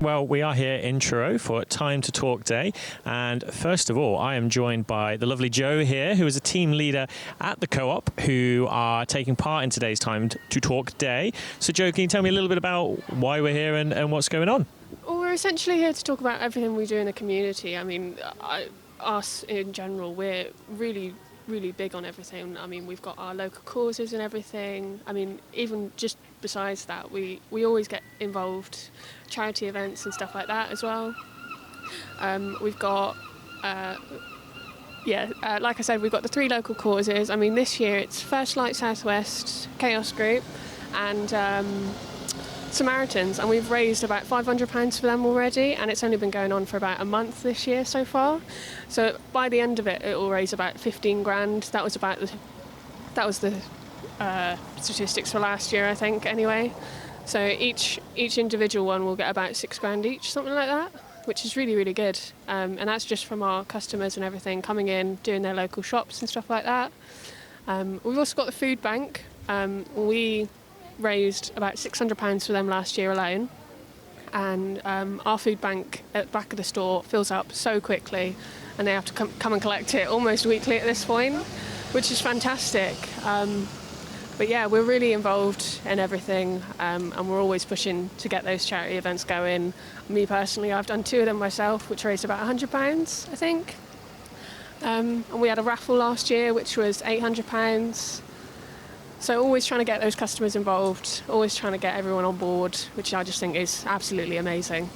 Well, we are here in Truro for Time to Talk Day, and first of all, I am joined by the lovely Jo here, who is a team leader at the Co-op, who are taking part in today's Time to Talk Day. So Jo, can you tell me a little bit about why we're here and what's going on? Well, we're essentially here to talk about everything we do in the community. I mean, us in general, we're really big on everything. I mean, we've got our local causes and everything. I mean, even just besides that, we always get involved, charity events and stuff like that as well. We've got, like I said, we've got the 3 local causes. I mean, this year it's First Light Southwest, Chaos Group and Samaritans, and we've raised about £500 for them already, and it's only been going on for about a month this year so far. So by the end of it, it will raise about 15 grand. That was the statistics for last year, I think. Anyway, so each individual one will get about 6 grand each, something like that, which is really good. And that's just from our customers and everything coming in, doing their local shops and stuff like that. We've also got the food bank. We raised about £600 for them last year alone, and our food bank at the back of the store fills up so quickly, and they have to come and collect it almost weekly at this point, which is fantastic. But yeah, we're really involved in everything, and we're always pushing to get those charity events going. Me personally, I've done 2 of them myself, which raised about £100, I think. And we had a raffle last year, which was £800. So always trying to get those customers involved, always trying to get everyone on board, which I just think is absolutely amazing.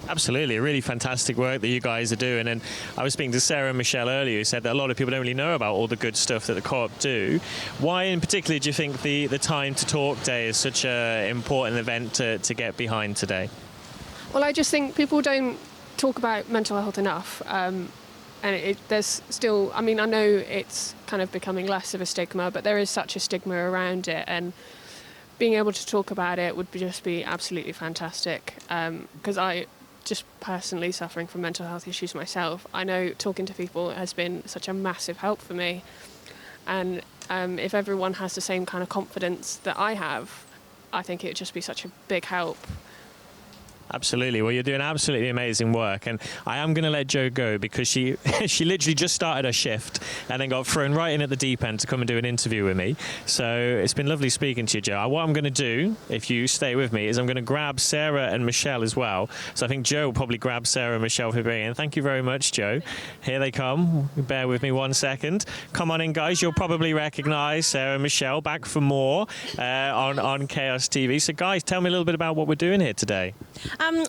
Absolutely, really fantastic work that you guys are doing. And I was speaking to Sarah and Michelle earlier, who said that a lot of people don't really know about all the good stuff that the Co-op do. Why in particular do you think the Time to Talk Day is such an important event to get behind today? Well, I just think people don't talk about mental health enough. And there's still, I mean, I know it's kind of becoming less of a stigma, but there is such a stigma around it, and being able to talk about it would just be absolutely fantastic. Because I just personally suffering from mental health issues myself, I know talking to people has been such a massive help for me. And if everyone has the same kind of confidence that I have, I think it would just be such a big help. Absolutely. Well, you're doing absolutely amazing work, and I am going to let Jo go because she literally just started her shift and then got thrown right in at the deep end to come and do an interview with me. So it's been lovely speaking to you, Jo. What I'm going to do, if you stay with me, is I'm going to grab Sarah and Michelle as well. So I think Jo will probably grab Sarah and Michelle for being in. Thank you very much, Jo. Here they come. Bear with me 1 second. Come on in, guys. You'll probably recognise Sarah and Michelle back for more on Chaos TV. So, guys, tell me a little bit about what we're doing here today.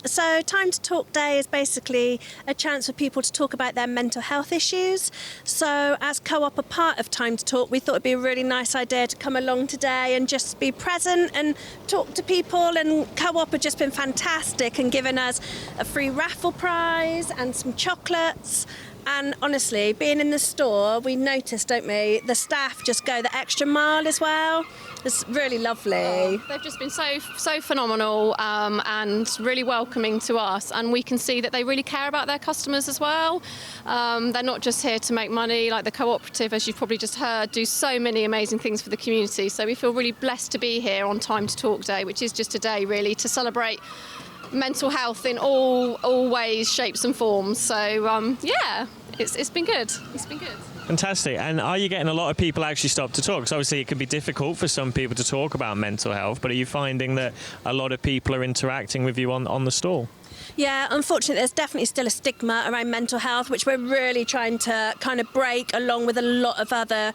So Time to Talk Day is basically a chance for people to talk about their mental health issues. So as Co-op, a part of Time to Talk, we thought it'd be a really nice idea to come along today and just be present and talk to people. And Co-op have just been fantastic and given us a free raffle prize and some chocolates. And honestly, being in the store, we noticed, don't we, the staff just go the extra mile as well. It's really lovely. Oh, they've just been so phenomenal and really welcoming to us, and we can see that they really care about their customers as well. They're not just here to make money. Like the cooperative, as you've probably just heard, do so many amazing things for the community. So we feel really blessed to be here on Time to Talk Day, which is just a day really to celebrate mental health in all ways, shapes and forms. So yeah, it's been good. It's been good. Fantastic. And are you getting a lot of people actually stop to talk? Because obviously it can be difficult for some people to talk about mental health, but are you finding that a lot of people are interacting with you on the stall? Yeah, unfortunately, there's definitely still a stigma around mental health, which we're really trying to kind of break, along with a lot of other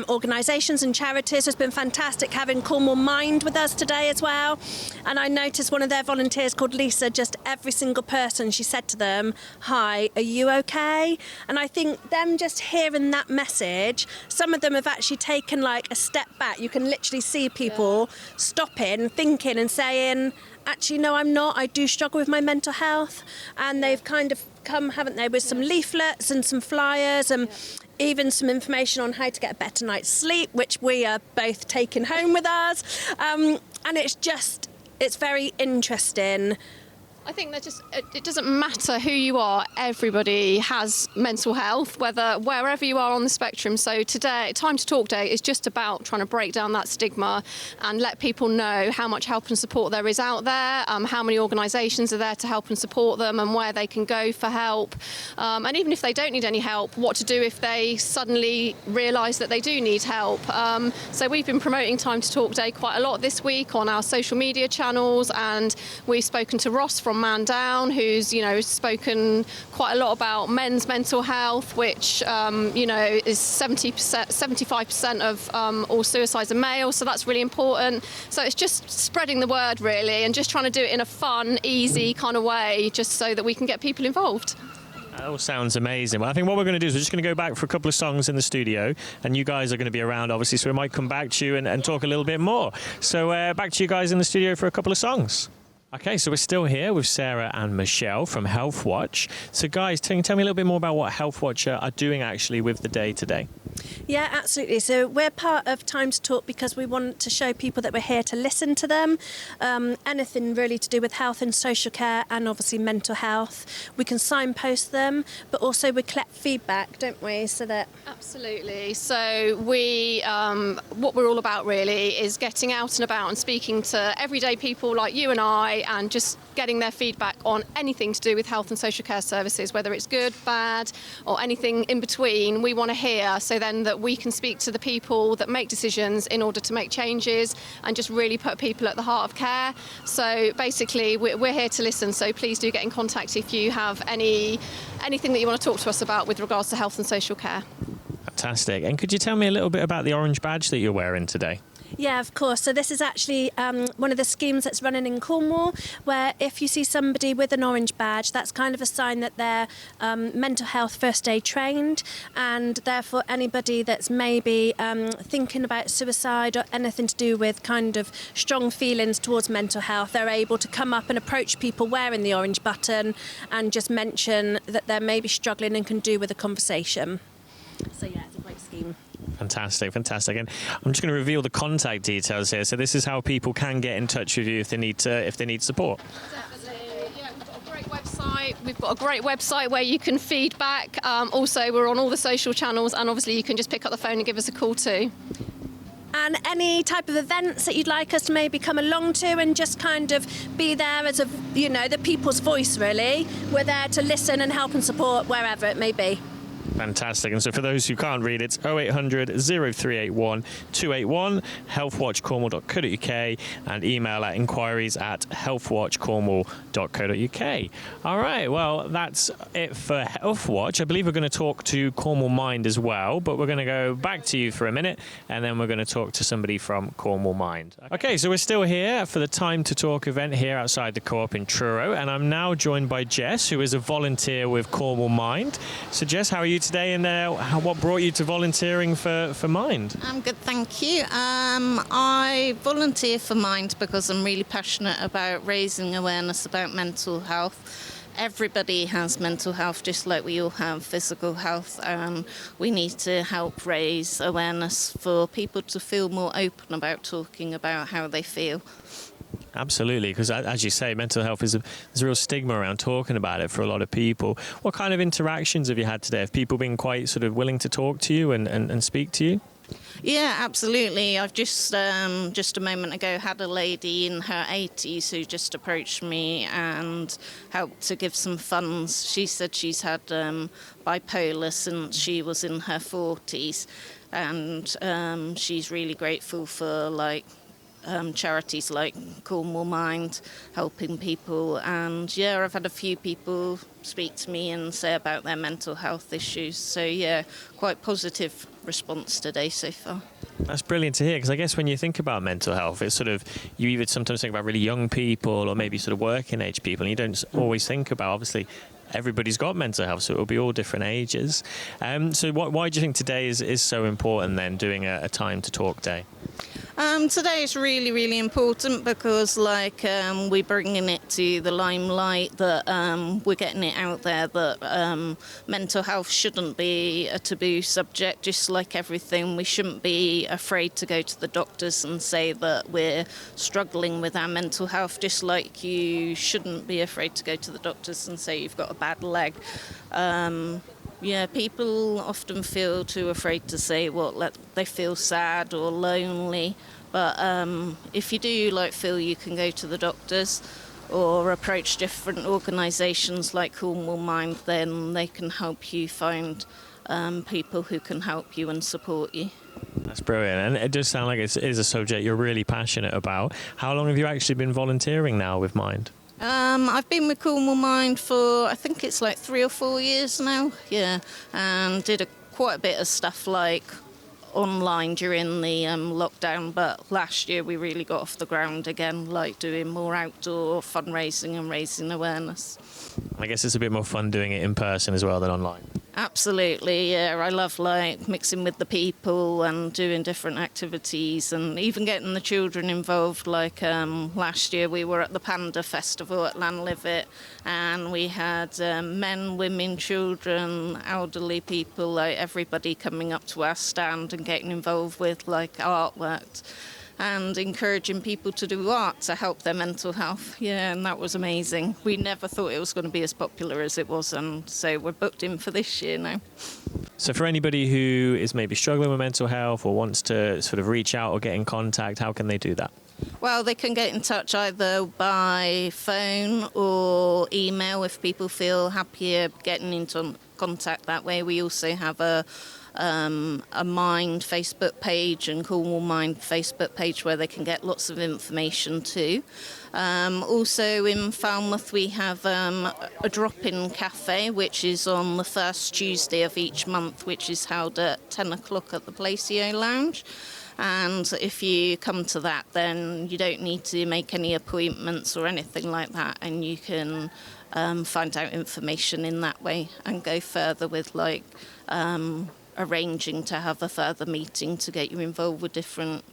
organisations and charities. It's been fantastic having Cornwall Mind with us today as well. And I noticed one of their volunteers called Lisa, just every single person, she said to them, "Hi, are you okay?" And I think them just hearing that message, some of them have actually taken like a step back. You can literally see people stopping, thinking and saying, actually, no, I'm not. I do struggle with my mental health. And they've kind of come, haven't they, with some leaflets and some flyers and even some information on how to get a better night's sleep, which we are both taking home with us. And it's very interesting I think that it doesn't matter who you are. Everybody has mental health, wherever you are on the spectrum. So today, Time to Talk Day is just about trying to break down that stigma and let people know how much help and support there is out there, how many organisations are there to help and support them, and where they can go for help. And even if they don't need any help, what to do if they suddenly realise that they do need help. So we've been promoting Time to Talk Day quite a lot this week on our social media channels, and we've spoken to Ross from Man Down, who's spoken quite a lot about men's mental health, which is 75% of all suicides are male, so that's really important. So it's just spreading the word really, and just trying to do it in a fun, easy kind of way, just so that we can get people involved. That all sounds amazing. Well, I think what we're going to do is we're just going to go back for a couple of songs in the studio, and you guys are going to be around, obviously, so we might come back to you and talk a little bit more. So back to you guys in the studio for a couple of songs. Okay, so we're still here with Sarah and Michelle from Healthwatch. So guys, tell me a little bit more about what Healthwatch are doing actually with the day today. Yeah, absolutely. So we're part of Time to Talk because we want to show people that we're here to listen to them. Anything really to do with health and social care, and obviously mental health. We can signpost them, but also we collect feedback, don't we? So that Absolutely. So we, what we're all about really is getting out and about and speaking to everyday people like you and I, and just getting their feedback on anything to do with health and social care services, whether it's good, bad, or anything in between. We want to hear, so then that we can speak to the people that make decisions in order to make changes and just really put people at the heart of care. So basically we're here to listen, so please do get in contact if you have anything that you want to talk to us about with regards to health and social care. Fantastic. And could you tell me a little bit about the orange badge that you're wearing today? Yeah, of course. So this is actually one of the schemes that's running in Cornwall, where if you see somebody with an orange badge, that's kind of a sign that they're mental health first aid trained, and therefore anybody that's maybe thinking about suicide or anything to do with kind of strong feelings towards mental health, they're able to come up and approach people wearing the orange button and just mention that they're maybe struggling and can do with a conversation. So yeah, it's a great scheme. Fantastic. And I'm just going to reveal the contact details here. So this is how people can get in touch with you if they need support. Definitely. Yeah, we've got a great website. We've got a great website where you can feedback. Also, we're on all the social channels, and obviously you can just pick up the phone and give us a call too. And any type of events that you'd like us to maybe come along to and just kind of be there as the people's voice really. We're there to listen and help and support wherever it may be. Fantastic. And so for those who can't read, it's 0800 0381 281, healthwatchcornwall.co.uk, and email at inquiries@healthwatchcornwall.co.uk. All right, well, that's it for Healthwatch. I believe we're going to talk to Cornwall Mind as well, but we're going to go back to you for a minute, and then we're going to talk to somebody from Cornwall Mind. Okay, so we're still here for the Time to Talk event here outside the Co-op in Truro, and I'm now joined by Jess, who is a volunteer with Cornwall Mind. So Jess, how are you today, and what brought you to volunteering for Mind? I'm good, thank you. I volunteer for Mind because I'm really passionate about raising awareness about mental health. Everybody has mental health, just like we all have physical health, and we need to help raise awareness for people to feel more open about talking about how they feel. Absolutely, because as you say, mental health there's a real stigma around talking about it for a lot of people. What kind of interactions have you had today? Have people been quite sort of willing to talk to you and speak to you? Yeah, absolutely. I've just a moment ago had a lady in her 80s who just approached me and helped to give some funds. She said she's had bipolar since she was in her 40s, and she's really grateful for charities like Cornwall Mind helping people. And yeah, I've had a few people speak to me and say about their mental health issues. So yeah, quite positive response today so far. That's brilliant to hear, because I guess when you think about mental health, it's sort of, you either sometimes think about really young people or maybe sort of working age people, and you don't always think about, obviously, everybody's got mental health, so it will be all different ages. So why do you think today is so important then, doing a Time to Talk day? Today is really, really important because, like, we're bringing it to the limelight, that we're getting it out there that mental health shouldn't be a taboo subject. Just like everything, we shouldn't be afraid to go to the doctors and say that we're struggling with our mental health, just like you shouldn't be afraid to go to the doctors and say you've got a bad leg. Yeah, people often feel too afraid to say what they feel sad or lonely. But if you do feel you can go to the doctors or approach different organisations like Cornwall Mind, then they can help you find people who can help you and support you. That's brilliant, and it does sound like it is a subject you're really passionate about. How long have you actually been volunteering now with Mind? I've been with Cornwall Mind for, I think it's 3 or 4 years now, yeah, and did quite a bit of stuff online during the lockdown, but last year we really got off the ground again, doing more outdoor fundraising and raising awareness. I guess it's a bit more fun doing it in person as well than online. Absolutely, yeah. I love mixing with the people and doing different activities and even getting the children involved. Last year we were at the Panda Festival at Llanlivet and we had men, women, children, elderly people, everybody coming up to our stand and getting involved with artwork and encouraging people to do art to help their mental health. Yeah, and that was amazing. We never thought it was going to be as popular as it was, and so we're booked in for this year now. So for anybody who is maybe struggling with mental health or wants to sort of reach out or get in contact, how can they do that? Well, they can get in touch either by phone or email if people feel happier getting into contact that way. We also have a Mind Facebook page and Cornwall Mind Facebook page where they can get lots of information too. Also in Falmouth we have a drop-in cafe which is on the first Tuesday of each month, which is held at 10 o'clock at the Placio Lounge. And if you come to that, then you don't need to make any appointments or anything like that, and you can find out information in that way and go further with arranging to have a further meeting to get you involved with different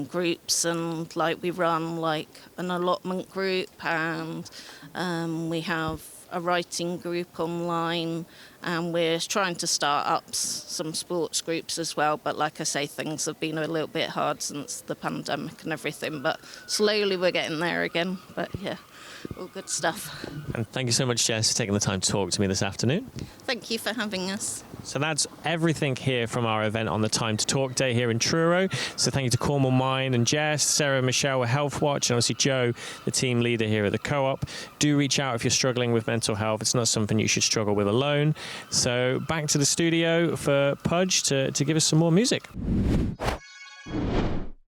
groups. And we run an allotment group, and we have a writing group online, and we're trying to start up some sports groups as well. But like I say, things have been a little bit hard since the pandemic and everything, but slowly we're getting there again. But yeah, all good stuff. And thank you so much, Jess, for taking the time to talk to me this afternoon. Thank you for having us. So that's everything here from our event on the Time to Talk Day here in Truro. So thank you to Cornwall Mind and Jess, Sarah and Michelle with Healthwatch, and obviously Joe, the team leader here at the Co-op. Do reach out if you're struggling with mental health. It's not something you should struggle with alone. So back to the studio for Pudge to give us some more music.